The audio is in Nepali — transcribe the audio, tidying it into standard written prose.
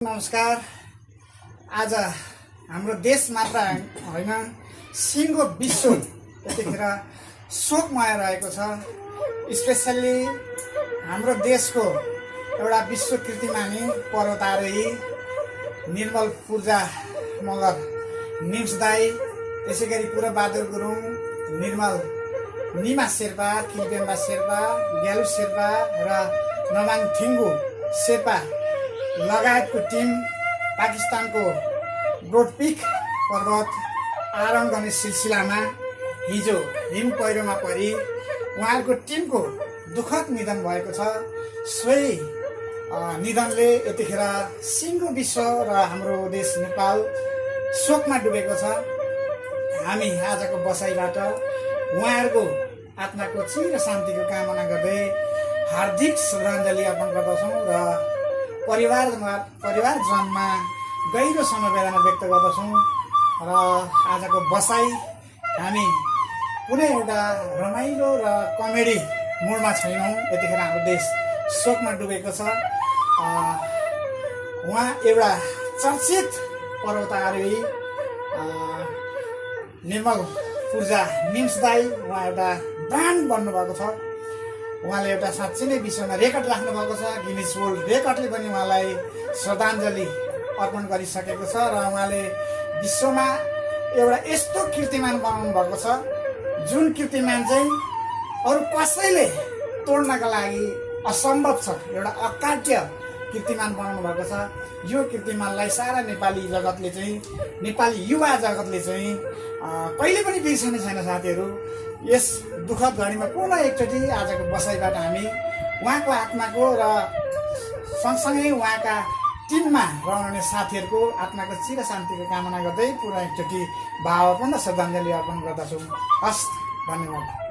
नमस्कार। आज हाम्रो देश मात्र होइन सिङ्गो विश्व यतिखेर शोकमय रहेको छ। स्पेसल्ली हाम्रो देशको एउटा विश्व कीर्तिमानी पर्वतारोही निर्मल पूजा मगर निम्स दाई, त्यसै गरी पूर्वबहादुर गुरुङ, निर्मल निमा शेर्पा, किलबेम्बा शेर्पा, ग्यालु शेर्पा र नमाङ थिङ्गु शेर्पा लगायतको टिम पाकिस्तानको ब्रोडपिक पर्वत आरोहण गर्ने सिलसिलामा हिजो हिम पहिरोमा परि उहाँहरूको टिमको दुःखद निधन भएको छ। सोही निधनले यतिखेर सिङ्गो विश्व र हाम्रो देश नेपाल शोकमा डुबेको छ। हामी आजको बसाइबाट उहाँहरूको आत्माको चिर शान्तिको कामना गर्दै हार्दिक श्रद्धाञ्जली अर्पण गर्दछौँ र परिवारजनमा गहिरो समवेदना व्यक्त गर्दछौँ। र आजको बसाइ हामी कुनै एउटा रमाइलो र कमेडी मुडमा छैनौँ। यतिखेर हाम्रो देश शोकमा डुबेको छ। उहाँ एउटा चर्चित पर्वतारोही निर्मल पूजा निम्स दाई, उहाँ एउटा ब्रान्ड बन्नुभएको छ। उहाँले एउटा साँच्चै नै विश्वमा रेकर्ड राख्नुभएको छ। गिनिज वर्ल्ड रेकर्डले पनि उहाँलाई श्रद्धाञ्जली अर्पण गरिसकेको छ र उहाँले विश्वमा एउटा यस्तो कीर्तिमान बनाउनु भएको छ जुन कीर्तिमान चाहिँ अरू कसैले तोड्नका लागि असम्भव छ। एउटा अकाट्य कीर्तिमान बनाउनु भएको छ। यो कीर्तिमानलाई सारा नेपाली जगतले चाहिँ, नेपाली युवा जगतले चाहिँ कहिले पनि बिर्सिने छैन साथीहरू। यस दुःखद घडीमा पुनः एकचोटि आजको बसाइबाट हामी उहाँको आत्माको र सँगसँगै उहाँका टिममा रहने साथीहरूको आत्माको चिर शान्तिको कामना गर्दै पुनः एकचोटि भावपूर्ण श्रद्धाञ्जली अर्पण गर्दछौँ। हस्, धन्यवाद।